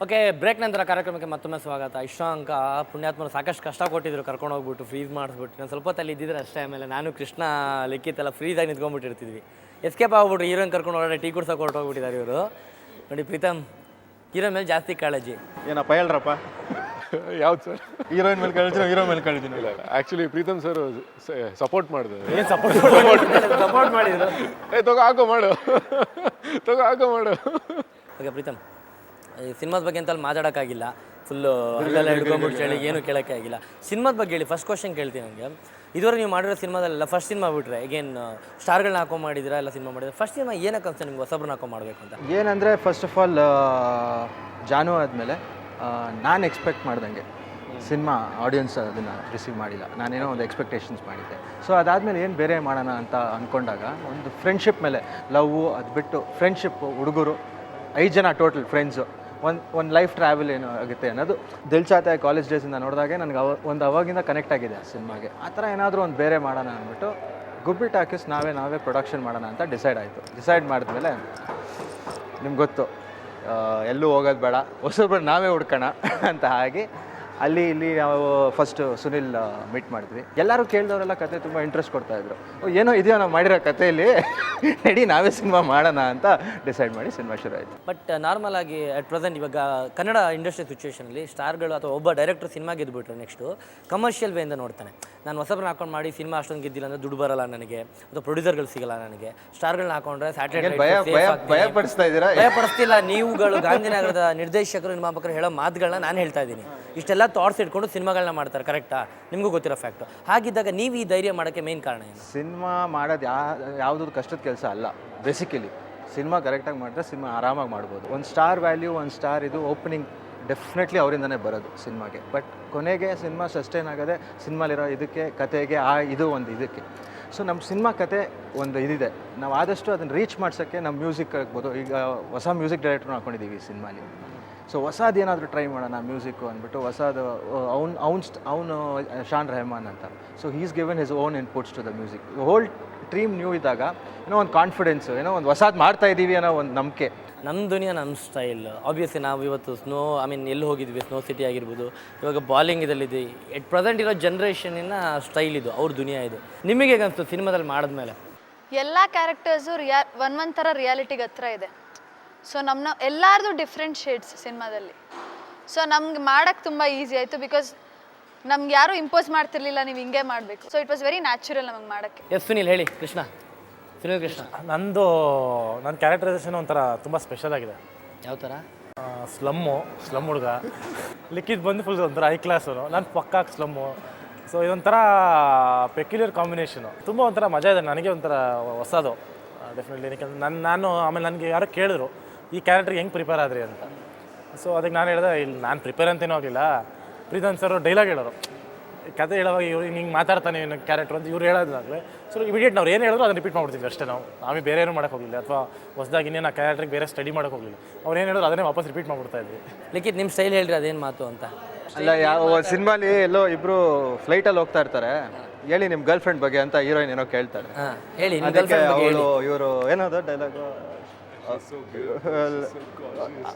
Okay, break ನಂತರ ಕಾರ್ಯಕ್ರಮಕ್ಕೆ ಮತ್ತೊಮ್ಮೆ ಸ್ವಾಗತ. ಇಶಾಂಕ ಪುಣ್ಯಾತ್ಮರು ಸಾಕಷ್ಟು ಕಷ್ಟ ಕೊಟ್ಟಿದ್ರು, ಕರ್ಕೊಂಡು ಹೋಗ್ಬಿಟ್ಟು ಫ್ರೀಸ್ ಮಾಡಿಸ್ಬಿಟ್ಟು. ನಾನು ಸ್ವಲ್ಪ ಹೊತ್ತಲ್ಲಿ ಇದ್ದಿದ್ರೆ ಅಷ್ಟೇ. ಆಮೇಲೆ ನಾನು ಕೃಷ್ಣ ಲಿಖಿತೆಲ್ಲ ಫ್ರೀದಾಗಿ ನಿಂತ್ಕೊಂಡ್ಬಿಟ್ಟಿರ್ತಿದ್ವಿ. ಎಸ್ಕೇಪ್ ಆಗ್ಬಿಟ್ರು, ಹೀರೋಯಿನ್ ಕರ್ಕೊಂಡು ಹೊರಡೆ ಟೀ ಕುಡ್ಸೋಕೆ ಹೊರಟೋಗ್ಬಿಟ್ಟಿದ್ದಾರೆ ಇವರು. ನೋಡಿ ಪ್ರೀತಮ್, ಹೀರೋಯಿನ್ ಮೇಲೆ ಜಾಸ್ತಿ ಕಾಳಜಿ. ಏನಪ್ಪ ಹೇಳ್ರಪ್ಪ? ಯಾವ್ದು ಸರ್? ಹೀರೋಯಿನ್ ಮೇಲೆ ಕಳ್ಸಿರೋ ಹೀರೋ ಮೇಲೆ ಕಳ್ಸಿದ್ದೀನಿ. ಇಲ್ಲ ಆ್ಯಕ್ಚುಲಿ ಪ್ರೀತಮ್ ಸರ್ ಸಪೋರ್ಟ್ ಮಾಡಿದ್ರು. ಏನು ಸಪೋರ್ಟ್ ಮಾಡಿದ್ರು? ತಗೋ ಹಾಕೋ ಮಾಡು, ತಗೋ ಹಾಕೋ ಮಾಡು. ಓಕೆ ಪ್ರೀತಮ್, ಈ ಸಿನಿಮಾದ ಬಗ್ಗೆ ಅಂತ ಅಲ್ಲಿ ಮಾತಾಡೋಕ್ಕಾಗಿಲ್ಲ. ಫುಲ್ಲು ಅಲ್ಲೆಲ್ಲ ಹಿಡ್ಕೊಂಡ್ಬಿಟ್ಟು ಹೇಳಿ ಏನು ಕೇಳೋಕ್ಕೆ ಆಗಿಲ್ಲ. ಸಿನಿಮಾದ ಬಗ್ಗೆ ಹೇಳಿ. ಫಸ್ಟ್ ಕ್ವಶನ್ ಕೇಳ್ತೀನಿ ನನಗೆ. ಇದುವರೆಗೆ ನೀವು ಮಾಡಿರೋ ಸಿನಿಮಾದಲ್ಲೆಲ್ಲ ಫಸ್ಟ್ ಸಿನಿಮಾ ಬಿಟ್ರೆ ಈಗೇನು ಸ್ಟಾರ್ಗಳನ್ನ ಹಾಕೊಂಡು ಮಾಡಿದಿರಾ, ಎಲ್ಲ ಸಿನಿಮಾ ಮಾಡಿದ್ರೆ ಫಸ್ಟ್ ಸಿನಿಮಾ ಏನಕ್ಕೆ ಅನ್ಸುತ್ತೆ ನಿಮ್ಗೆ ಹೊಸಬ್ರನ್ನ ಹಾಕೊಂಡು ಮಾಡಬೇಕು ಅಂತ? ಏನಂದರೆ ಫಸ್ಟ್ ಆಫ್ ಆಲ್ ಜಾನು ಆದಮೇಲೆ ನಾನು ಎಕ್ಸ್ಪೆಕ್ಟ್ ಮಾಡ್ದಂಗೆ ಸಿನಿಮಾ ಆಡಿಯನ್ಸ್ ಅದನ್ನು ರಿಸೀವ್ ಮಾಡಿಲ್ಲ. ನಾನೇನೋ ಒಂದು ಎಕ್ಸ್ಪೆಕ್ಟೇಷನ್ಸ್ ಮಾಡಿದ್ದೆ. ಸೊ ಅದಾದಮೇಲೆ ಏನು ಬೇರೆ ಮಾಡೋಣ ಅಂತ ಅಂದ್ಕೊಂಡಾಗ ಒಂದು ಫ್ರೆಂಡ್ಶಿಪ್ ಮೇಲೆ ಲವ್, ಅದು ಬಿಟ್ಟು ಫ್ರೆಂಡ್ಶಿಪ್, ಹುಡುಗರು 5 ಜನ ಟೋಟಲ್ ಫ್ರೆಂಡ್ಸು, ಒಂದು ಲೈಫ್ ಟ್ರಾವೆಲ್ ಏನು ಆಗುತ್ತೆ ಅನ್ನೋದು ದಿಲ್ ಚಾಹತಾ ಹೈ ಕಾಲೇಜ್ ಡೇಸಿಂದ ನೋಡಿದಾಗೆ ನನಗೆ ಅವಾಗಿಂದ ಕನೆಕ್ಟ್ ಆಗಿದೆ ಸಿನಿಮಾಗೆ. ಆ ಥರ ಏನಾದರೂ ಒಂದು ಬೇರೆ ಮಾಡೋಣ ಅಂದ್ಬಿಟ್ಟು ಗುಬ್ಬಿ ಟಾಕೀಸ್ ನಾವೇ ಪ್ರೊಡಕ್ಷನ್ ಮಾಡೋಣ ಅಂತ ಡಿಸೈಡ್ ಆಯಿತು. ಡಿಸೈಡ್ ಮಾಡಿದ್ಮೇಲೆ ನಿಮ್ಗೆ ಗೊತ್ತು, ಎಲ್ಲೂ ಹೋಗೋದು ಬೇಡ, ಹೊಸಬ್ರು ನಾವೇ ಹುಡ್ಕೋಣ ಅಂತ. ಹಾಗೆ ಅಲ್ಲಿ ಇಲ್ಲಿ ನಾವು ಫಸ್ಟು ಸುನಿಲ್ ಮೀಟ್ ಮಾಡಿದ್ವಿ. ಎಲ್ಲರೂ ಕೇಳಿದವರೆಲ್ಲ ಕತೆ ತುಂಬ ಇಂಟ್ರೆಸ್ಟ್ ಕೊಡ್ತಾಯಿದ್ರು. ಏನೋ ಇದೆಯೋ ನಾವು ಮಾಡಿರೋ ಕಥೆಯಲ್ಲಿ, ನಡಿ ನಾವೇ ಸಿನಿಮಾ ಮಾಡೋಣ ಅಂತ ಡಿಸೈಡ್ ಮಾಡಿ ಸಿನಿಮಾ ಶುರು ಆಯಿತು. ಬಟ್ ನಾರ್ಮಲ್ ಆಗಿ ಅಟ್ ಪ್ರೆಸೆಂಟ್ ಇವಾಗ ಕನ್ನಡ ಇಂಡಸ್ಟ್ರಿ ಸಿಚುವೇಷನಲ್ಲಿ ಸ್ಟಾರ್ಗಳು ಅಥವಾ ಒಬ್ಬ ಡೈರೆಕ್ಟರ್ ಸಿನಿಮಾ ಗೆದ್ದುಬಿಟ್ರೆ ನೆಕ್ಸ್ಟು ಕಮರ್ಷಿಯಲ್ ವೇಯಿಂದ ನೋಡ್ತಾನೆ. ನಾನು ಹೊಸಬ್ರನ್ನ ಹಾಕೊಂಡು ಮಾಡಿ ಸಿನಿಮಾ ಅಷ್ಟೊಂದು ಗೆದ್ದಿಲ್ಲ ಅಂದರೆ ದುಡ್ಡು ಬರಲ್ಲ ನನಗೆ, ಅಥವಾ ಪ್ರೊಡ್ಯೂಸರ್ಗಳು ಸಿಗಲ್ಲ ನನಗೆ. ಸ್ಟಾರ್ಗಳನ್ನ ಹಾಕೊಂಡ್ರೆ ಸ್ಯಾಟಲೈಟ್ ಭಯಪಡಿಸ್ತಾ ಇದ್ದೀರಾ? ಭಯಪಡಿಸ್ತಿಲ್ಲ. ನೀವುಗಳು ಗಾಂಧಿನಗರದ ನಿರ್ದೇಶಕರು, ನಿರ್ಮಾಪಕರು ಹೇಳೋ ಮಾತುಗಳನ್ನ ನಾನು ಹೇಳ್ತಾ ಇದ್ದೀನಿ. ಇಷ್ಟೆಲ್ಲ ಥಾಟ್ಸ್ ಇಟ್ಕೊಂಡು ಸಿನಿಮಾಗಳನ್ನ ಮಾಡ್ತಾರೆ, ಕರೆಕ್ಟಾ? ನಿಮಗೂ ಗೊತ್ತಿರೋ ಫ್ಯಾಕ್ಟು. ಹಾಗಿದ್ದಾಗ ನೀವು ಈ ಧೈರ್ಯ ಮಾಡೋಕ್ಕೆ ಮೇನ್ ಕಾರಣ ಏನು? ಸಿನಿಮಾ ಮಾಡೋದು ಯಾವುದೂ ಕಷ್ಟದ ಕೆಲಸ ಅಲ್ಲ. ಬೇಸಿಕಲಿ ಸಿನಿಮಾ ಕರೆಕ್ಟಾಗಿ ಮಾಡಿದ್ರೆ ಸಿನಿಮಾ ಆರಾಮಾಗಿ ಮಾಡ್ಬೋದು. ಒಂದು ಸ್ಟಾರ್ ವ್ಯಾಲ್ಯೂ, ಒಂದು ಸ್ಟಾರ್ ಇದು ಓಪನಿಂಗ್ ಡೆಫಿನೆಟ್ಲಿ ಅವರಿಂದನೇ ಬರೋದು ಸಿನಿಮಾಗೆ. ಬಟ್ ಕೊನೆಗೆ ಸಿನಿಮಾ ಸಸ್ಟೈನ್ ಆಗೋದೆ ಸಿನಿಮಾಲಿರೋ ಇದಕ್ಕೆ, ಕತೆಗೆ, ಇದು ಒಂದು ಇದಕ್ಕೆ. ಸೊ ನಮ್ಮ ಸಿನಿಮಾ ಕತೆ ಒಂದು ಇದಿದೆ, ನಾವು ಆದಷ್ಟು ಅದನ್ನು ರೀಚ್ ಮಾಡ್ಸೋಕ್ಕೆ ನಮ್ಮ ಮ್ಯೂಸಿಕ್ ಆಗ್ಬೋದು. ಈಗ ಹೊಸ ಮ್ಯೂಸಿಕ್ ಡೈರೆಕ್ಟ್ರನ್ನ ಹಾಕೊಂಡಿದ್ದೀವಿ ಈ ಸಿನಿಮಾಲಿ. ಸೊ ಹೊಸದು ಏನಾದರೂ ಟ್ರೈ ಮಾಡೋಣ ಮ್ಯೂಸಿಕ್ಕು ಅಂದ್ಬಿಟ್ಟು ಹೊಸದು ಅವನು ಶಾನ್ ರೆಹಮಾನ್ ಅಂತ. So he's given his own inputs to the music. Whole team new ಇದ್ದಾಗ ಏನೋ ಒಂದು ಕಾನ್ಫಿಡೆನ್ಸು, ಏನೋ ಒಂದು ಹೊಸದು ಮಾಡ್ತಾ ಇದ್ದೀವಿ ಅನ್ನೋ ಒಂದು ನಂಬಿಕೆ. ನಮ್ಮ ದುನಿಯಾ ನಮ್ಮ ಸ್ಟೈಲ್. ಆಬ್ವಿಯಸ್ಲಿ ನಾವು ಇವತ್ತು ಎಲ್ಲಿ ಹೋಗಿದ್ವಿ, ಸ್ನೋ ಸಿಟಿ ಆಗಿರ್ಬೋದು, ಇವಾಗ ಬಾಲಿಂಗ್ ಇದಲ್ಲಿದೆ. ಎಟ್ ಪ್ರೆಸೆಂಟ್ ಇರೋ ಜನ್ರೇಷನಿನ ಸ್ಟೈಲ್ ಇದು, ಅವ್ರ ದುನಿಯಾ ಇದು. ನಿಮಗೆ ಹೇಗೆ ಅನಿಸ್ತು ಸಿನಿಮಾದಲ್ಲಿ ಮಾಡಿದ್ಮೇಲೆ? ಎಲ್ಲ ಕ್ಯಾರೆಕ್ಟರ್ಸು ಒಂದೊಂದು ಥರ ರಿಯಾಲಿಟಿಗೆ ಹತ್ರ ಇದೆ. ಸೊ ಎಲ್ಲರದು ಡಿಫ್ರೆಂಟ್ ಶೇಡ್ಸ್ ಸಿನಿಮಾದಲ್ಲಿ. ಸೊ ನಮ್ಗೆ ಮಾಡೋಕ್ಕೆ ತುಂಬ ಈಸಿ ಆಯಿತು, ಬಿಕಾಸ್ ನಮ್ಗೆ ಯಾರೂ ಇಂಪೋಸ್ ಮಾಡ್ತಿರ್ಲಿಲ್ಲ ನೀವು ಹಿಂಗೆ ಮಾಡಬೇಕು. So it was very natural ನಮಗೆ ಮಾಡೋಕ್ಕೆ. ಎಸ್ ಸುನಿಲ್ ಹೇಳಿ. ಸುನಿಲ್ ಕೃಷ್ಣ. ನನ್ನ ಕ್ಯಾರೆಕ್ಟರೈಸೇಷನ್ ಒಂಥರ ತುಂಬ ಸ್ಪೆಷಲ್ ಆಗಿದೆ. ಯಾವ ಥರ? ಸ್ಲಮ್ ಹುಡುಗ. ಲಿಕ್ಕಿದ್ದು ಬಂದು ಫುಲ್ ಒಂಥರ ಹೈ ಕ್ಲಾಸು, ನಾನು ಪಕ್ಕಾಗಿ ಸ್ಲಮ್ಮು. ಸೊ ಇದೊಂಥರ ಪೆಕ್ಯುಲರ್ ಕಾಂಬಿನೇಷನು. ತುಂಬ ಒಂಥರ ಮಜಾ ಇದೆ. ನನಗೆ ಒಂಥರ ಹೊಸದು ಡೆಫಿನೆಟ್ಲಿ. ಯಾಕಂದ್ರೆ ನಾನು ಆಮೇಲೆ ನನಗೆ ಯಾರೋ ಕೇಳಿದ್ರು ಈ ಕ್ಯಾರೆಕ್ಟ್ರಿಗೆ ಹೆಂಗೆ ಪ್ರಿಪೇರ್ ಆದ್ರಿ ಅಂತ. ಸೊ ಅದಕ್ಕೆ ನಾನು ಹೇಳಿದೆ, ಇಲ್ಲಿ ನಾನು ಪ್ರಿಪೇರ್ ಅಂತೇನೂ ಆಗಲಿಲ್ಲ. ಪ್ರೀತಮ್ ಸರ್ ಡೈಲಾಗ್ ಹೇಳೋರು, ಕತೆ ಹೇಳೋವಾಗ ಇವ್ರು ಹಿಂಗೆ ಮಾತಾಡ್ತಾನೆ ಕ್ಯಾರೆಕ್ಟರ್ ಅಂತ ಇವ್ರು ಹೇಳೋದಾಗಲೇ. ಸೊ ಇಮಿಡಿಯೇಟ್ ನಾವು ಏನು ಹೇಳಿದ್ರು ಅದನ್ನು ರಿಪೀಟ್ ಮಾಡ್ಬಿಡ್ತೀವಿ ಅಷ್ಟೇ. ನಾವೇ ಬೇರೆ ಏನೂ ಮಾಡೋಕ್ಕೆ ಹೋಗಲಿಲ್ಲ, ಅಥವಾ ಹೊಸದಾಗಿ ಇನ್ನೇನು ಆ ಕ್ಯಾರೆಕ್ಟ್ರಿಗೆ ಬೇರೆ ಸ್ಟಡಿ ಮಾಡೋಕ್ಕೆ ಹೋಗಲಿಲ್ಲ. ಅವ್ರು ಏನು ಹೇಳಿದ್ರು ಅದನ್ನೇ ವಾಪಸ್ ರಿಪೀಟ್ ಮಾಡ್ಬಿಡ್ತಾ ಇದ್ವಿ. ಲಿಖಿತ್, ನಿಮ್ಮ ಸ್ಟೈಲ್ ಹೇಳ್ರಿ ಅದೇನು ಮಾತು ಅಂತ. ಅಲ್ಲ, ಯಾವ ಸಿನಿಮಾಲಿ ಎಲ್ಲೋ ಇಬ್ಬರು ಫ್ಲೈಟಲ್ಲಿ ಹೋಗ್ತಾ ಇರ್ತಾರೆ, ಹೇಳಿ ನಿಮ್ಮ ಗರ್ಲ್ ಫ್ರೆಂಡ್ ಬಗ್ಗೆ ಅಂತ ಹೀರೋಯಿನ್ ಏನೋ ಕೇಳ್ತಾರೆ. ಹೇಳಿ. ಅದಕ್ಕೆ ಇವರು ಏನದು ಡೈಲಾಗು,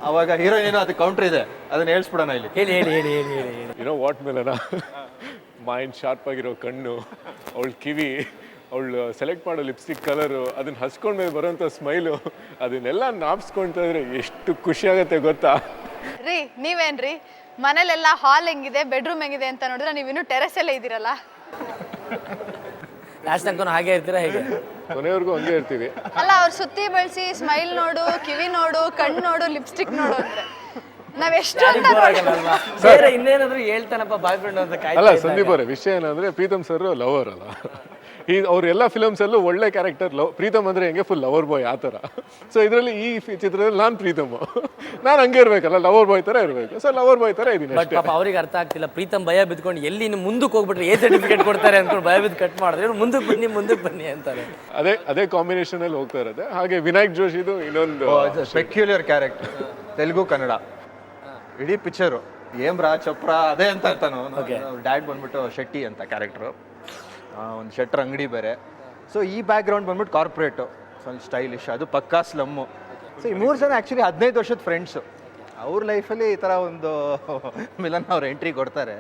ಅವಾಗ ಹೀರೋಯಿನ್ ಏನೋ ಅದು ಕೌಂಟ್ರ್ ಇದೆ, ಅದನ್ನ ಹೇಳ್ಸ್ಬಿಡೋಣ ಇಲ್ಲಿ. ಹೇಳಿ. ಏನೋ ವಾಟ್ ಮೇಲನ ಮೈಂಡ್ ಶಾರ್ಪ್ ಆಗಿರೋ ಕಣ್ಣು, ಅವಳ ಕಿವಿ, ಅವಳು ಸೆಲೆಕ್ಟ್ ಮಾಡೋ ಲಿಪ್ಸ್ಟಿಕ್ ಕಲರು, ಅದನ್ನ ಹಚ್ಕೊಂಡ್ಮೇಲೆ ಬರೋಂಥ ಸ್ಮೈಲು, ಅದನ್ನೆಲ್ಲ ನಾಪ್ಸ್ಕೊಳ್ತಾ ಇದ್ರೆ ಎಷ್ಟು ಖುಷಿ ಆಗುತ್ತೆ ಗೊತ್ತಾ? ರೀ ನೀವೇನ್ರಿ ಮನೇಲೆಲ್ಲ ಹಾಲ್ ಹೆಂಗಿದೆ, ಬೆಡ್ರೂಮ್ ಹೆಂಗಿದೆ ಅಂತ ನೋಡಿದ್ರೆ ನೀವಿನ್ನೂ ಟೆರೆಸಲ್ಲೇ ಇದ್ದೀರಲ್ಲ. ಲಾಸ್ಟ್ ತನಕ ಹಾಗೆ ಇರ್ತೀರಾ ಹೇಗೆ? ಕೊನೆವರೆಗೂ ಹಂಗೆ ಇರ್ತೀವಿ. ಅಲ್ಲ, ಅವ್ರು ಸುತ್ತಿ ಬಳಸಿ ಸ್ಮೈಲ್ ನೋಡು, ಕಿವಿ ನೋಡು, ಕಣ್ಣು ನೋಡು, ಲಿಪ್ಸ್ಟಿಕ್ ನೋಡು ಅಂದ್ರೆ ನಾವೆಷ್ಟು ಬೇರೆ ಇನ್ನೇನಾದ್ರೂ ಹೇಳ್ತಾನಪ್ಪ ಬಾಯ್ ಫ್ರೆಂಡ್ ಅಂತ. ಅಲ್ಲ ಸಂದೀಪ್ ಅವರೇ, ವಿಷಯ ಏನಂದ್ರೆ ಪ್ರೀತಮ್ ಸರ್ ಲವರ್ ಅಲ್ಲ. ಅವ್ರ ಎಲ್ಲ ಫಿಲಮ್ಸಲ್ಲೂ ಒಳ್ಳೆ ಕ್ಯಾರೆಕ್ಟರ್. ಪ್ರೀತಮ್ ಅಂದರೆ ಹೆಂಗೆ ಫುಲ್ ಲವರ್ ಬಾಯ್ ಆ ಥರ. ಸೊ ಇದರಲ್ಲಿ ಈ ಚಿತ್ರದಲ್ಲಿ ನಾನು ಪ್ರೀತಮ್, ನಾನು ಹಂಗೆ ಇರಬೇಕಲ್ಲ, ಲವರ್ ಬಾಯ್ ಥರ ಇರಬೇಕು. ಸೊ ಲವರ್ ಬಾಯ್ ಥರ ಇದ್ದೀನಿ. ಬಟ್ ಪಾಪ ಅವ್ರಿಗೆ ಅರ್ಥ ಆಗ್ತಿಲ್ಲ. ಪ್ರೀತಮ್ ಭಯ ಬಿದ್ಕೊಂಡು ಎಲ್ಲಿ ಇನ್ನು ಮುಂದಕ್ಕೆ ಹೋಗ್ಬಿಟ್ರೆ ಸರ್ಟಿಫಿಕೇಟ್ ಕೊಡ್ತಾರೆ ಅಂದ್ಕೊಂಡು ಭಯ ಬಿದ್ದು ಕಟ್ ಮಾಡಿದ್ರೆ ಮುಂದಕ್ಕೆ ಬನ್ನಿ ಅಂತಾರೆ. ಅದೇ ಕಾಂಬಿನೇಷನಲ್ಲಿ ಹೋಗ್ತಾ ಇರೋದೆ. ಹಾಗೆ ವಿನಾಯಕ್ ಜೋಶಿದು ಇನ್ನೊಂದು ಪೆಕ್ಯುಲರ್ ಕ್ಯಾರೆಕ್ಟರ್, ತೆಲುಗು ಕನ್ನಡ ಇಡೀ ಪಿಕ್ಚರು ಏಮ್ರಾ ಚಪ್ರ ಅದೇ ಅಂತ ಇರ್ತಾನು. ಡ್ಯಾಡ್ ಬಂದ್ಬಿಟ್ಟು ಶೆಟ್ಟಿ ಅಂತ ಕ್ಯಾರೆಕ್ಟ್ರು, ಒಂದು ಶೆಟ್ರ್ ಅಂಗಡಿ ಬೇರೆ. ಸೊ ಈ ಬ್ಯಾಕ್ಗ್ರೌಂಡ್ ಬಂದ್ಬಿಟ್ಟು ಕಾರ್ಪೊರೇಟು, ಸ್ವಲ್ಪ ಸ್ಟೈಲಿಶ್, ಅದು ಪಕ್ಕಾ ಸ್ಲಮ್ಮು. ಸೊ ಈ 3 ಜನ ಆ್ಯಕ್ಚುಲಿ 15 ವರ್ಷದ ಫ್ರೆಂಡ್ಸು. ಅವ್ರ ಲೈಫಲ್ಲಿ ಈ ಥರ ಒಂದು ಮಿಲನ್ ಅವ್ರು ಎಂಟ್ರಿ ಕೊಡ್ತಾರೆ,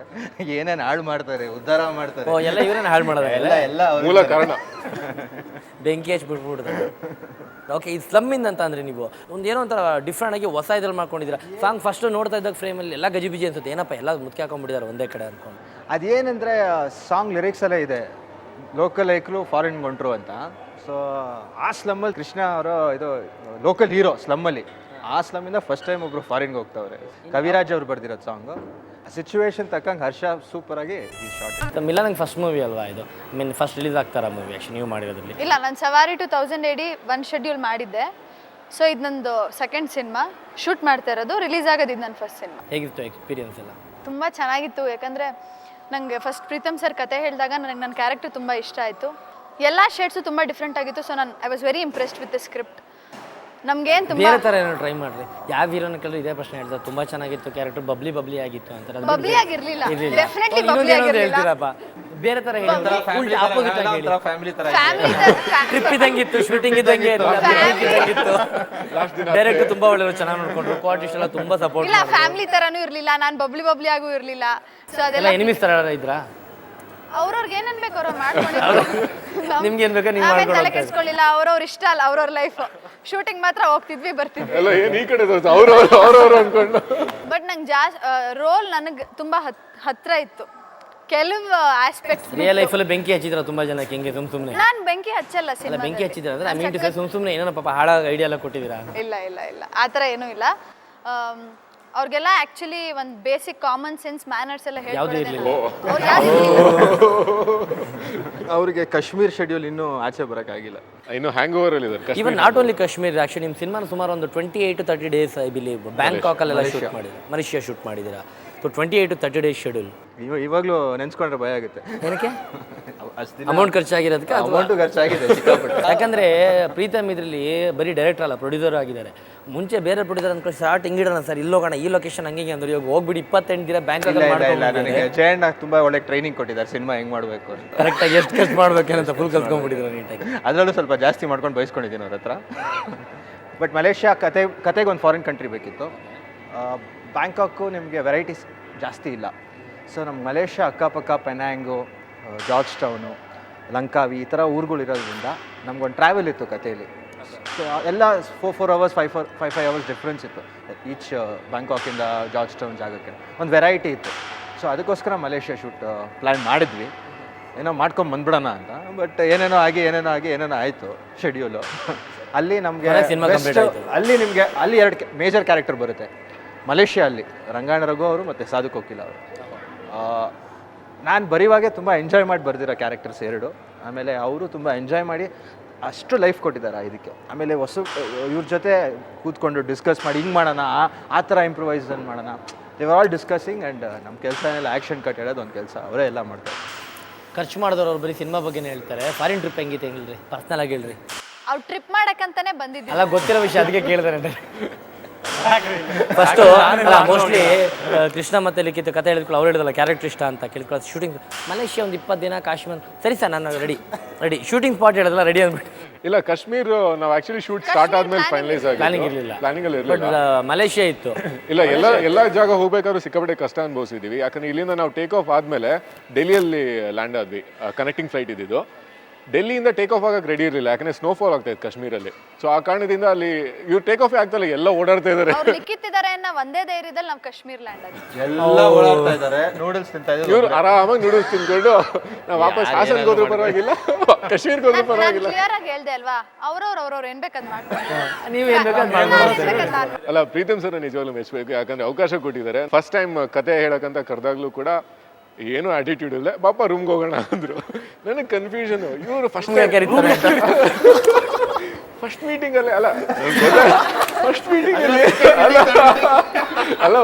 ಏನೇನು ಹಾಳು ಮಾಡ್ತಾರೆ, ಉದ್ಧಾರ ಮಾಡ್ತಾರೆ, ಓ ಎಲ್ಲ ಇವರನ್ನ ಹಾಳು ಮಾಡೋದು ಎಲ್ಲ ಎಲ್ಲ ಅವ್ರ ಮೂಲ ಕಾರಣ. ಬೆಂಕಿ ಹಚ್ಬಿಟ್ಬಿಡ್ತಾರೆ. ಓಕೆ, ಈ ಸ್ಲಮ್ಮಿಂದ ಅಂತ ಅಂದರೆ ನೀವು ಒಂದು ಏನೋ ಒಂಥರ ಡಿಫ್ರೆಂಟ್ ಆಗಿ ಹೊಸ ಇದ್ರಲ್ಲಿ ಮಾಡ್ಕೊಂಡಿದ್ದೀರಾ. ಸಾಂಗ್ ಫಸ್ಟ್ ನೋಡ್ತಾ ಇದ್ದಾಗ ಫ್ರೇಮಲ್ಲಿ ಎಲ್ಲ ಗಜಿಬಿಜಿ ಅನ್ಸುತ್ತೆ, ಏನಪ್ಪ ಎಲ್ಲ ಮುತ್ಕೆ ಹಾಕೊಂಡ್ಬಿಟ್ಟಿದ್ದಾರೆ ಒಂದೇ ಕಡೆ ಅಂದ್ಕೊಂಡು. ಅದೇನೆಂದರೆ ಸಾಂಗ್ ಲಿರಿಕ್ಸ್ ಎಲ್ಲ ಇದೆ, ಲೋಕಲ್ ಐಕ್ಲು ಫಾರಿನ್ ಹೊಂಟ್ರು ಅಂತ. ಸೊ ಆ ಸ್ಲಮ್ಮಲ್ಲಿ ಕೃಷ್ಣ ಅವರು ಇದು ಲೋಕಲ್ ಹೀರೋ ಸ್ಲಮ್ಮಲ್ಲಿ, ಆ ಸ್ಲಮ್ಮಿಂದ ಫಸ್ಟ್ ಟೈಮ್ ಒಬ್ರು ಫಾರಿನ್ಗೆ ಹೋಗ್ತಾವ್ರೆ. ಕವಿರಾಜ್ ಅವ್ರು ಬರ್ದಿರೋದು ಸಾಂಗು. ಸಿಚುವೇಶನ್ ತಕ್ಕಂಗೆ ಹರ್ಷ ಸೂಪರಾಗಿ ಈ ಶಾರ್ಟ್. ಮಿಲ್ಲ ನಂಗೆ ಫಸ್ಟ್ ಮೂವಿ ಅಲ್ವಾ ಇದು, ಮೀನ್ ಫಸ್ಟ್ ರಿಲೀಸ್ ಆಗ್ತಾರ ಮೂವಿ ಆ್ಯಕ್ಚುಲಿ ನೀವು ಮಾಡಿರೋದ್ರಲ್ಲಿ? ಇಲ್ಲ, ನಾನು ಸವಾರಿ 2000 AD ಒಂದು ಶೆಡ್ಯೂಲ್ ಮಾಡಿದ್ದೆ. ಸೊ ಇದು ನಂದು ಸೆಕೆಂಡ್ ಸಿನಿಮಾ ಶೂಟ್ ಮಾಡ್ತಾ ಇರೋದು, ರಿಲೀಸ್ ಆಗೋದು ಇದು ನನ್ನ ಫಸ್ಟ್ ಸಿನಿಮಾ. ಹೇಗಿತ್ತು ಎಕ್ಸ್ಪೀರಿಯನ್ಸ್ ಎಲ್ಲ? ತುಂಬ ಚೆನ್ನಾಗಿತ್ತು, ಯಾಕಂದರೆ ನನಗೆ ಫಸ್ಟ್ ಪ್ರೀತಮ್ ಸರ್ ಕತೆ ಹೇಳಿದಾಗ ನನಗೆ ನನ್ನ ಕ್ಯಾರೆಕ್ಟರ್ ತುಂಬ ಇಷ್ಟ ಆಯಿತು. ಎಲ್ಲ ಶೇಡ್ಸು ತುಂಬ ಡಿಫ್ರೆಂಟ್ ಆಗಿತ್ತು. ಸೊ ನಾನು I was very impressed with the script. ನಮ್ಗೇನು ತುಂಬ ಬೇರೆ ಥರ ಏನೋ ಟ್ರೈ ಮಾಡ್ರಿ. ಯಾವ ಹೀರೋನ ಕೇಳಿದ್ರು ಇದೇ ಪ್ರಶ್ನೆ ಹೇಳ್ತಾರೆ, ತುಂಬ ಚೆನ್ನಾಗಿತ್ತು ಕ್ಯಾರೆಕ್ಟರ್, ಬಬ್ಲಿ ಆಗಿತ್ತು ಅಂತಾರೆ. ಬಬ್ಲಿ ಆಗಿರಲಿಲ್ಲ, ಡೆಫಿನೆಟ್ಲಿ ಬಬ್ಲಿ ಆಗಿರಲಿಲ್ಲ. ಹೇಳ್ತೀರಪ್ಪ ಬೇರೆ ಥರ ಹೇಳಿ, ಆಪೋಸಿಟ್ ಆಗಿ ಹೇಳಿ. ಫ್ಯಾಮಿಲಿ ಥರ ಫ್ಯಾಮಿಲಿ ಟ್ರಿಪ್ ಇದ್ದಂಗಿತ್ತು, ಶೂಟಿಂಗ್ ಇದ್ದಂಗೆ ಇದ್ದಂಗಿತ್ತು. ಡೈರೆಕ್ಟ್ ತುಂಬಾ ಒಳ್ಳೆಯವರು, ಚೆನ್ನಾಗಿ ನೋಡ್ಕೊಂಡ್ರು, ಕೋಆರ್ಟಿಸ್ಟ್ ಎಲ್ಲ ತುಂಬಾ ಸಪೋರ್ಟ್. ಇಲ್ಲ, ಫ್ಯಾಮಿಲಿ ಥರನೂ ಇರಲಿಲ್ಲ, ನಾನು ಬಬ್ಲಿ ಆಗೂ ಇರಲಿಲ್ಲ. ಸೊ ಎಲ್ಲ ಅದೆಲ್ಲ ಎನಿಮೀಸ್ ಥರ ಇದ್ರಾ? ಅವ್ರವ್ರಿಗೆ ಏನೇನು ಬೇಕು ಅವ್ರು ಮಾಡ್ಕೊಂಡಿದ್ರು. ನಿಮ್ಗೆ ಏನು ಬೇಕಾ ನೀವು ನಾವೇನು ಮಾಡ್ಕೊಂಡು ತಲೆ ಕೆಡಿಸ್ಕೊಳ್ಳಿಲ್ಲ, ಅವ್ರವ್ರ ಇಷ್ಟ ಅಲ್ಲ, ಅವ್ರವ್ರ ಲೈಫ್. ಶೂಟಿಂಗ್ ಮಾತ್ರ ಹೋಗ್ತಿದ್ವಿ ಬರ್ತಿದ್ವಿ. ಎಲ್ಲ ಏನು ಈ ಕಡೆ ಅವ್ರವ್ರು ಅನ್ಕೊಂಡು. ಬಟ್ ನಂಗೆ ರೋಲ್ ನನಗೆ ತುಂಬ ಹತ್ರ ಇತ್ತು. ಕೆಲವು ಆಸ್ಪೆಕ್ಟ್ಸ್ ರಿಯಲ್ ಲೈಫಲ್ಲಿ ಬೆಂಕಿ ಹಚ್ಚಿದ್ರ ತುಂಬಾ ಜನಕ್ಕೆ, ಹೆಂಗೆ ಸುಮ್ಮನೆ? ನಾನು ಬೆಂಕಿ ಹಚ್ಚಲ್ಲ ಅಲ್ಲ ಸಿನಿಮಾ. ಬೆಂಕಿ ಹಚ್ಚಿದ್ರ ಅಂದ್ರೆ ಐ ಮೀನ್ ಟು ಸೇ ಸುಮ್ಮನೆ ಏನೋ ಪಾಪ ಹಾಳಾಗ ಐಡಿಯಾ ಎಲ್ಲ ಕೊಟ್ಟಿದ್ದೀರಾ? ಇಲ್ಲ ಇಲ್ಲ ಇಲ್ಲ, ಆ ಥರ ಏನೂ ಇಲ್ಲ. ಅವ್ರಿಗೆಲ್ಲ ಆ್ಯಕ್ಚುಲಿ ಒಂದು ಬೇಸಿಕ್ ಕಾಮನ್ ಸೆನ್ಸ್ ಮ್ಯಾನರ್ಸ್ ಎಲ್ಲ ಯಾವುದು ಹೇಳ್ಕೊಡೋದೇ ಇರಲಿಲ್ಲ. ಅವ್ರು ಯಾರು ಅವ್ರಿಗೆ ಕಾಶ್ಮೀರ್ ಶೆಡ್ಯೂಲ್ ಇನ್ನೂ ಆಚೆ ಬರೋಕ್ಕಾಗಿಲ್ಲ. ಇನ್ನು ಹ್ಯಾಂಗ್ ಓವರ್ ಅಲ್ಲಿ ಇದ್ದಾರೆ. Even not only Kashmir, actually ನಿಮ್ಮ ಸಿನಿಮಾನ ಸುಮಾರು ಒಂದು 28 to 30 days ಐ ಬಿಲೀವ್ ಬ್ಯಾಂಕಾಕಲ್ಲೆಲ್ಲ ಶೂಟ್ ಮಾಡಿದ್ದೀರಾ, ಮಲೇಷಿಯಾ ಶೂಟ್ ಮಾಡಿದ್ದೀರಾ. So 28 to 30 days schedule. ಇವಾಗಲೂ ನೆನ್ಸ್ಕೊಂಡ್ರೆ ಭಯ ಆಗುತ್ತೆ. ಏನಕ್ಕೆ? ಅಷ್ಟು ಅಮೌಂಟ್ ಖರ್ಚಾಗಿರೋದಕ್ಕೆ? ಅಮೌಂಟು ಖರ್ಚಾಗಿದೆ ಸಿಕ್ಕಾಪಟ್ಟೆ. ಯಾಕಂದ್ರೆ ಪ್ರೀತಮ್ ಇದರಲ್ಲಿ ಬರೀ ಡೈರೆಕ್ಟರ್ ಅಲ್ಲ, ಪ್ರೊಡ್ಯೂಸರ್ ಆಗಿದ್ದಾರೆ. ಮುಂಚೆ ಬೇರೆ ಪ್ರೊಡ್ಯೂಸರ್ ಅನ್ಕೊಂಡು ಶಾರ್ಟ್ ಹಿಂಗಿಡೋಣ ಸರ್, ಇಲ್ಲೋಗೋಣ ಈ ಲೊಕೇಶನ್ ಹಂಗೆ ಅಂದ್ರೆ ಇವಾಗ ಹೋಗ್ಬಿಡಿ 28 ದಿನ ಬ್ಯಾಂಕಾಕ್ ನನಗೆ ಜಯಣ್ಣ ತುಂಬಾ ಒಳ್ಳೆ ಟ್ರೈನಿಂಗ್ ಕೊಟ್ಟಿದ್ದಾರೆ ಸಿನಿಮಾ ಹೆಂಗ್ ಮಾಡಬೇಕು ಅಂತ. ಕರೆಕ್ಟಾಗಿ ಎಷ್ಟು ಖರ್ಚು ಮಾಡ್ಬೇಕಂತ ಫುಲ್ ಕಲ್ತ್ಕೊಂಡ್ಬಿಟ್ಟಿದ್ರು ನೀಟಾಗಿ. ಅದರಲ್ಲೂ ಸ್ವಲ್ಪ ಜಾಸ್ತಿ ಮಾಡ್ಕೊಂಡು ಬಯಸ್ಕೊಂಡಿದ್ದೀನಿ ಅವ್ರ ಹತ್ರ. ಬಟ್ ಮಲೇಷ್ಯಾ ಕತೆಗೆ ಒಂದು ಫಾರಿನ್ ಕಂಟ್ರಿ ಬೇಕಿತ್ತು. ಬ್ಯಾಂಕಾಕು ನಿಮಗೆ ವೆರೈಟೀಸ್ ಜಾಸ್ತಿ ಇಲ್ಲ. ಸೊ ನಮ್ಮ ಮಲೇಷ್ಯಾ ಅಕ್ಕಪಕ್ಕ ಪೆನಾಂಗು, ಜಾರ್ಜ್ ಟೌನು, ಲಂಕಾವಿ ಈ ಥರ ಊರುಗಳಿರೋದ್ರಿಂದ ನಮ್ಗೊಂದು ಟ್ರಾವೆಲ್ ಇತ್ತು ಕಥೆಯಲ್ಲಿ. ಸೊ ಎಲ್ಲ 4 hours 5 hours ಡಿಫ್ರೆನ್ಸ್ ಇತ್ತು ಈಚ್ ಬ್ಯಾಂಕಾಕಿಂದ ಜಾರ್ಜ್ ಟೌನ್ ಜಾಗಕ್ಕೆ. ಒಂದು ವೆರೈಟಿ ಇತ್ತು. ಸೊ ಅದಕ್ಕೋಸ್ಕರ ಮಲೇಷ್ಯಾ ಶೂಟ್ ಪ್ಲ್ಯಾನ್ ಮಾಡಿದ್ವಿ, ಏನೋ ಮಾಡ್ಕೊಂಡು ಬಂದ್ಬಿಡೋಣ ಅಂತ. ಬಟ್ ಏನೇನೋ ಆಗಿ ಏನೇನೋ ಆಯಿತು ಶೆಡ್ಯೂಲು. ಅಲ್ಲಿ ನಮಗೆ ಅಲ್ಲಿ 2 ಮೇಜರ್ ಕ್ಯಾರೆಕ್ಟರ್ ಬರುತ್ತೆ ಮಲೇಷ್ಯಾ ಅಲ್ಲಿ, ರಂಗಾಯಣ ರಘು ಅವರು ಮತ್ತು ಸಾಧು ಕೋಕಿಲ ಅವರು. ನಾನು ಬರೀವಾಗೆ ತುಂಬ ಎಂಜಾಯ್ ಮಾಡಿ ಬರ್ದಿರೋ ಕ್ಯಾರೆಕ್ಟರ್ಸ್ 2. ಆಮೇಲೆ ಅವರು ತುಂಬ ಎಂಜಾಯ್ ಮಾಡಿ ಅಷ್ಟು ಲೈಫ್ ಕೊಟ್ಟಿದ್ದಾರೆ ಇದಕ್ಕೆ. ಆಮೇಲೆ ಇವ್ರ ಜೊತೆ ಕೂತ್ಕೊಂಡು ಡಿಸ್ಕಸ್ ಮಾಡಿ ಹಿಂಗೆ ಮಾಡೋಣ, ಆ ಥರ ಇಂಪ್ರೂವೈಸೇಷನ್ ಮಾಡೋಣ. ದೇವರ್ ಆಲ್ ಡಿಸ್ಕಸಿಂಗ್ ಆ್ಯಂಡ್ ನಮ್ಮ ಕೆಲಸ ಎಲ್ಲ ಆ್ಯಕ್ಷನ್ ಕಟ್ ಹೇಳೋದು ಒಂದು ಕೆಲಸ ಅವರೇ ಎಲ್ಲ ಮಾಡ್ತಾರೆ. ಖರ್ಚು ಮಾಡಿದವ್ರು ಅವ್ರು ಬರೀ ಸಿನಿಮಾ ಬಗ್ಗೆನೇ ಹೇಳ್ತಾರೆ. ಫಾರಿನ್ ಟ್ರಿಪ್ ಹೆಂಗಿತ್ತು ಹೇಳ್ರಿ, ಪರ್ಸ್ನಲ್ ಆಗಿ ಹೇಳ್ರಿ. ಅವ್ರು ಟ್ರಿಪ್ ಮಾಡಕ್ಕಂತಾನೆ ಬಂದಿದ್ದೆ. ಅಲ್ಲ ಗೊತ್ತಿರೋ ವಿಷಯ ಅದಕ್ಕೆ ಕೇಳಿದಾರೆ. ಫಸ್ಟು ಮೋಸ್ಟ್ಲಿ ಕೃಷ್ಣ ಮತ್ತೆ ಲಿಖಿತ್ ಕತೆ ಹೇಳಿದ್ಕೊಳ್ಳಿ, ಅವ್ರು ಹೇಳಿದಲ್ಲ ಕ್ಯಾರೆಕ್ಟರ್ ಇಷ್ಟ ಅಂತ ಕೇಳ್ಕೊಳ್ಳೋ. ಶೂಟಿಂಗ್ ಮಲೇಷ್ಯಾ ಒಂದು 20 ದಿನ, ಕಾಶ್ಮೀರ ಸರಿ ಸರ್ ನಾನು ರೆಡಿ ಶೂಟಿಂಗ್ ಸ್ಪಾಟ್ ಹೇಳಿದಲ್ಲ ರೆಡಿ ಅಂದ್ಬಿಟ್ಟು. ಇಲ್ಲ, ಕಾಶ್ಮೀರ್ ನಾವು ಆಕ್ಚುಲಿ ಶೂಟ್ ಸ್ಟಾರ್ಟ್ ಆದ್ಮೇಲೆ ಫೈನಲೈಸ್ ಆಗಿ ಪ್ಲಾನಿಂಗ್ ಇರಲಿಲ್ಲ, ಪ್ಲಾನಿಂಗ್ ಅಲ್ಲಿ ಬಟ್ ಇರಲಿಲ್ಲ. ಮಲೇಷ್ಯಾ ಇತ್ತು. ಇಲ್ಲ, ಎಲ್ಲ ಜಾಗ ಹೋಗ್ಬೇಕಾದ್ರೂ ಸಿಕ್ಕಾಪಟ್ಟೆ ಕಷ್ಟ ಅನುಭವಿಸಿದ್ದೀವಿ. ಯಾಕಂದ್ರೆ ಇಲ್ಲಿಂದ ನಾವು ಟೇಕ್ ಆಫ್ ಆದಮೇಲೆ ಡೆಲ್ಲಿಯಲ್ಲಿ ಲ್ಯಾಂಡ್ ಆದ್ವಿ, ಕನೆಕ್ಟಿಂಗ್ ಫ್ಲೈಟ್ ಇದ್ದಿದ್ದು. ಡೆಲ್ಲಿಯಿಂದ ಟೇಕ್ ಆಫ್ ಆಗಕ್ಕೆ ರೆಡಿ ಇರಲಿಲ್ಲ, ಯಾಕಂದ್ರೆ ಸ್ನೋಫಾಲ್ ಆಗ್ತಾ ಇತ್ತು ಕಾಶ್ಮೀರಲ್ಲಿ. ಸೊ ಆ ಕಾರಣದಿಂದ ಅಲ್ಲಿ ಇವ್ರು ಟೇಕ್ ಆಫ್ ಆಗ್ತಲ್ಲ, ಎಲ್ಲ ಓಡಾಡ್ತಾ ಇದ್ದಾರೆ. ಅವ್ರು ಲಿಖಿತಿದ್ದಾರೆ ಅನ್ನೋ ಒಂದೇ ಧೈರ್ಯದಲ್ಲಿ ನಾವು ಕಾಶ್ಮೀರ್ ಲ್ಯಾಂಡ್ ಆದ್ವಿ. ಎಲ್ಲ ಓಡಾಡ್ತಾ ಇದ್ದಾರೆ, ನೂಡಲ್ಸ್ ತಿಂತಾ ಇದ್ದಾರೆ. ಇವ್ರು ಆರಾಮಾಗಿ ನೂಡಲ್ಸ್ ತಿನ್ಕೊಂಡು ನಾವು ವಾಪಸ್ ಹಾಸನ್ಗೆ ಹೋದ್ರೂ ಪರವಾಗಿಲ್ಲ, ಕಾಶ್ಮೀರ್ಗೆ ಹೋದ್ರೂ ಪರವಾಗಿಲ್ಲ. ಕ್ಲಿಯರ್ ಆಗಿ ಹೇಳ್ದೆ ಅಲ್ವಾ, ಅವ್ರವ್ರು ಏನ್ ಬೇಕಾದ್ ಮಾಡ್ತಾರೆ. ನೀವು ಏನು ಬೇಕಾದ್ರೆ ಅಲ್ಲ, ಪ್ರೀತಮ್ ಸರ್ ನಿಜವಾಗ್ಲೂ ಮೆಚ್ಚಬೇಕು, ಯಾಕಂದ್ರೆ ಅವಕಾಶ ಕೊಟ್ಟಿದ್ದಾರೆ. ಫಸ್ಟ್ ಟೈಮ್ ಕತೆ ಹೇಳಕ್ಕಂತ ಕರೆದಾಗ್ಲೂ ಕೂಡ ಏನೂ ಆಟಿಟ್ಯೂಡ್ ಇಲ್ಲ, ಪಾಪ ರೂಮ್ಗೆ ಹೋಗೋಣ ಅಂದ್ರು. ನನಗೆ ಕನ್ಫ್ಯೂಷನ್, ಇವರು ಫಸ್ಟ್ ಮೀಟಿಂಗ್ ಅಲ್ಲೇ ಅಲ್ಲ ಫಸ್ಟ್ ಮೀಟಿಂಗ್ ಅಲ್ಲಿ ಅಲ್ಲ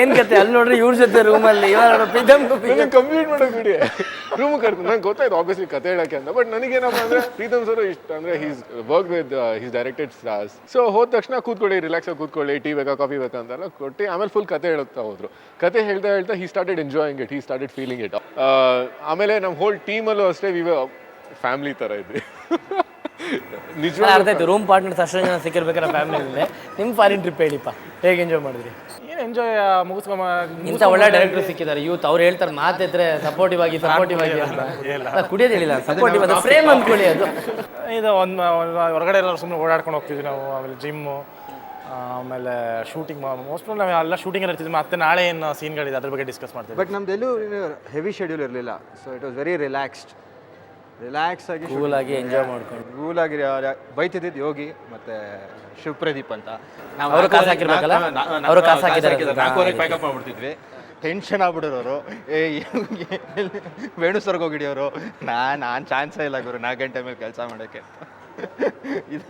ಏನ್ ಕತೆ ಅಲ್ಲಿ ನೋಡ್ರಿ ಇವ್ರ ಜೊತೆ ರೂಮಲ್ಲಿ ಕಂಪ್ಲೀಟ್ ಮಾಡಕ್ ಬಿಡಿ, ರೂಮ್ ಕರ್ತೀನಿ. ನಂಗೆ ಗೊತ್ತಾಯ್ತು ಆಬ್ವಿಯಸ್ಲಿ ಕತೆ ಹೇಳಕ್ಕೆ ಅಂತ. ಬಟ್ ನನಗೇನಪ್ಪ ಅಂದ್ರೆ ಪ್ರೀತಮ್ ಸರ್ ಇಷ್ಟ ಅಂದ್ರೆ he's work with his directed stars. So ಹೋದ ತಕ್ಷಣ ಕೂತ್ಕೊಳ್ಳಿ, ರಿಲ್ಯಾಕ್ಸ್ ಆಗಿ ಕೂತ್ಕೊಳ್ಳಿ, ಟೀ ಬೇಕಾ ಕಾಫಿ ಬೇಕಾ ಅಂತೆಲ್ಲ ಕೊಟ್ಟು ಆಮೇಲೆ ಫುಲ್ ಕತೆ ಹೇಳುತ್ತಾ ಹೋದ್ರು. ಕತೆ ಹೇಳ್ತಾ he started enjoying it, he started feeling it. ಆಮೇಲೆ ನಮ್ಮ ಹೋಲ್ ಟೀಮಲ್ಲೂ ಅಷ್ಟೇ ಫ್ಯಾಮಿಲಿ ಥರ ಇದ್ವಿ. ನಿಜ ಅರ್ಥ ಆಯ್ತು. ರೂಮ್ ಪಾರ್ಟ್ನರ್ಸ್ ಅಷ್ಟು ಜನ ಸಿಕ್ಕಿರ್ಬೇಕಾದ್ರೆ ಫ್ಯಾಮಿಲಿಯಲ್ಲೇ ನಿಮ್ಮ ಫಾರಿನ್ ಟ್ರಿಪ್ ಹೇಳಿಪ್ಪ, ಹೇಗೆ ಎಂಜಾಯ್ ಮಾಡಿದ್ರಿ? ಏನು ಎಂಜಾಯ್ ಮುಗಿಸ್ಕೊಂಬ ಇಂಥ ಒಳ್ಳೆ ಡೈರೆಕ್ಟರ್ ಸಿಕ್ಕಿದ್ದಾರೆ. ಯೂತ್ ಅವ್ರು ಹೇಳ್ತಾರೆ ಮಾತಿದ್ರೆ ಸಪೋರ್ಟಿವ್ ಆಗಿ ಅಂತ. ನಾನ್ ಕುಡಿಯೋದು ಹೇಳಿಲ್ಲ, ಸಪೋರ್ಟಿವ್ ಅದು ಫ್ರೇಮ್ ಅಂದ್ಕೊಳ್ಳಿ. ಅದು ಇದು ಒಂದು ಹೊರಗಡೆ ಎಲ್ಲ ಸುಮ್ಮನೆ ಓಡಾಡ್ಕೊಂಡು ಹೋಗ್ತಿದ್ವಿ ನಾವು. ಆಮೇಲೆ ಜಿಮ್ಮು, ಆಮೇಲೆ ಶೂಟಿಂಗ್, ಮೋಸ್ಟ್ಲಿ ನಾವು ಎಲ್ಲ ಶೂಟಿಂಗ್ ಇರ್ತಿದ್ವಿ. ಮತ್ತೆ ನಾಳೆ ಏನು ಸೀನ್ಗಳಿದೆ ಅದ್ರ ಬಗ್ಗೆ ಡಿಸ್ಕಸ್ ಮಾಡ್ತೀವಿ. ಬಟ್ ನಮ್ದೆಲ್ಲೂ ಹೆವಿ ಶೆಡ್ಯೂಲ್ ಇರಲಿಲ್ಲ, so it was very relax ಆಗಿ ಕೂಲ್ ಆಗಿ ಎಂಜಾಯ್ ಮಾಡ್ಕೊಂಡು. ಕೂಲ್ ಆಗಿ ಬೈತಿದ್ದಿದ್ದು ಯೋಗಿ ಮತ್ತೆ ಶಿವಪ್ರದೀಪ್ ಅಂತ. ನಾವು ಅವ್ರು ಕಾಸು ಹಾಕಿರ್ಬೇಕಲ್ಲ, ಅವರು ಕಾಸು ಹಾಕಿದ್ದಾರೆ. 4:00 ಪ್ಯಾಕಪ್ ಮಾಡ್ಬಿಡ್ತಿದ್ವಿ. ಟೆನ್ಷನ್ ಆಗ್ಬಿಡೋರು, ವೇಣು ಸರ್ಗೆ ಹೋಗಿಡಿಯೋರು. ನಾನು ಚಾನ್ಸೇ ಇಲ್ಲ ಗುರು 4 ಗಂಟೆ ಮೇಲೆ ಕೆಲಸ ಮಾಡೋಕ್ಕೆ.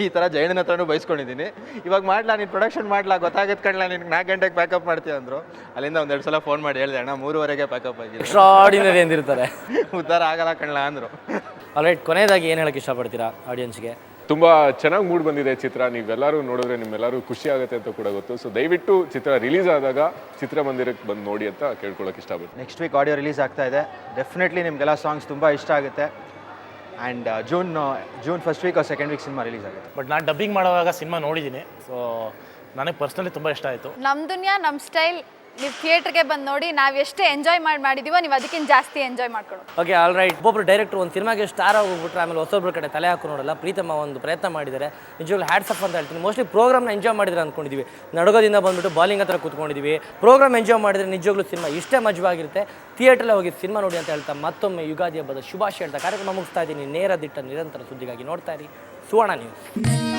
ಈ ಥರ ಜೈನನ ಹತ್ರನೂ ಬೈಸ್ಕೊಂಡಿದ್ದೀನಿ. ಇವಾಗ ಮಾಡ್ಲಾ, ನೀನು ಪ್ರೊಡಕ್ಷನ್ ಮಾಡ್ಲಾ, ಗೊತ್ತಾಗತ್ತೆ ಕಣ್ಲಾ, ನಿನ್ಗೆ 4 ಗಂಟೆಗೆ ಪ್ಯಾಕಪ್ ಮಾಡ್ತೀಯ ಅಂದರು. ಅಲ್ಲಿಂದ 1-2 ಸಲ ಫೋನ್ ಮಾಡಿ ಹೇಳಿದೆ, ಅಣ್ಣ 3:15ಗೆ ಪ್ಯಾಕಪ್ ಆಗಿದೆ, ಎಕ್ಸ್ಟ್ರಾರ್ಡಿನರಿ ಅಂದಿರ್ತಾರೆ. ಉದ್ಧಾರ ಆಗಲ್ಲ ಕಣ್ಲಾ ಅಂದರು. ಆಲ್ರೈಟ್, ಕೊನೆಯದಾಗಿ ಏನು ಹೇಳಕ್ಕೆ ಇಷ್ಟಪಡ್ತೀರಾ ಆಡಿಯನ್ಸ್ಗೆ? ತುಂಬ ಚೆನ್ನಾಗಿ ಮೂಡ್ ಬಂದಿದೆ ಚಿತ್ರ. ನೀವೆಲ್ಲರೂ ನೋಡಿದ್ರೆ ನಿಮ್ಮೆಲ್ಲರೂ ಖುಷಿ ಆಗುತ್ತೆ ಅಂತ ಕೂಡ ಗೊತ್ತು. ಸೊ ದಯವಿಟ್ಟು ಚಿತ್ರ ರಿಲೀಸ್ ಆದಾಗ ಚಿತ್ರಮಂದಿರಕ್ಕೆ ಬಂದು ನೋಡಿ ಅಂತ ಕೇಳ್ಕೊಳ್ಳೋಕೆ ಇಷ್ಟಪಡ್ತೀನಿ. ನೆಕ್ಸ್ಟ್ ವೀಕ್ ಆಡಿಯೋ ರಿಲೀಸ್ ಆಗ್ತಾ ಇದೆ. ಡೆಫಿನೆಟ್ಲಿ ನಿಮಗೆಲ್ಲ ಸಾಂಗ್ಸ್ ತುಂಬ ಇಷ್ಟ ಆಗುತ್ತೆ. And June first week or second week cinema release ಆಗುತ್ತೆ. ಬಟ್ ನಾನು ಡಬ್ಬಿಂಗ್ ಮಾಡುವಾಗ ಸಿನಿಮಾ ನೋಡಿದ್ದೀನಿ. ಸೊ ನನಗೆ ಪರ್ಸ್ನಲಿ ತುಂಬ ಇಷ್ಟ ಆಯಿತು. ನಮ್ಮ ದುನಿಯಾ ನಮ್ಮ ಸ್ಟೈಲ್ ನೀವು ಥಿಯೇಟ್ರಿಗೆ ಬಂದು ನೋಡಿ. ನಾವು ಎಷ್ಟೇ ಎಂಜಾಯ್ ಮಾಡಿದ್ದೀವೋ ನೀವು ಅದಕ್ಕಿಂತ ಜಾಸ್ತಿ ಎಂಜಾಯ್ ಮಾಡ್ಕೊಳ್ಳೋ. Okay, all right. ಒಬ್ಬೊಬ್ರು ಡೈರೆಕ್ಟರ್ ಒಂದು ಸಿನಿಮಾಗೆ ಸ್ಟಾರ್ ಹೋಗ್ಬಿಟ್ರೆ ಆಮೇಲೆ ಹೊಸೊಬ್ಬರ ಕಡೆ ತಲೆ ಹಾಕು ನೋಡಲ್ಲ. ಪ್ರೀತಮ್ಮ ಒಂದು ಪ್ರಯತ್ನ ಮಾಡಿದ್ದಾರೆ, ನಿಜವಾಗ್ಲೂ ಹ್ಯಾಟ್ಸ್ ಆಫ್ ಅಂತ ಹೇಳ್ತೀನಿ. ಮೋಸ್ಟ್ಲಿ ಪ್ರೋಗ್ರಾಮ್ನ ಎಂಜಾಯ್ ಮಾಡಿದ್ರೆ ಅಂದ್ಕೊಂಡಿದ್ದೀವಿ. ನಡಗೋದಿಂದ ಬಂದುಬಿಟ್ಟು ಬಾಲಿಂಗ್ ಹತ್ರ ಕೂತ್ಕೊಂಡಿದ್ದೀವಿ. ಪ್ರೋಗ್ರಾಮ್ ಎಂಜಾಯ್ ಮಾಡಿದರೆ ನಿಜವಾಗ್ಲೂ ಸಿನಿಮಾ ಇಷ್ಟೇ ಮಜವಾಗಿರುತ್ತೆ. ಥಿಯೇಟ್ರಲ್ಲೇ ಹೋಗಿ ಸಿನಿಮಾ ನೋಡಿ ಅಂತ ಹೇಳ್ತಾ ಮತ್ತೊಮ್ಮೆ ಯುಗಾದಿ ಹಬ್ಬದ ಶುಭಾಶಯ ಹೇಳ್ತಾ ಕಾರ್ಯಕ್ರಮ ಮುಗಿಸ್ತಾ ಇದ್ದೀನಿ. ನೇರ ದಿಟ್ಟ ನಿರಂತರ ಸುದ್ದಿಗಾಗಿ ನೋಡ್ತಾ ಇರಿ ಸುವರ್ಣ ನ್ಯೂಸ್.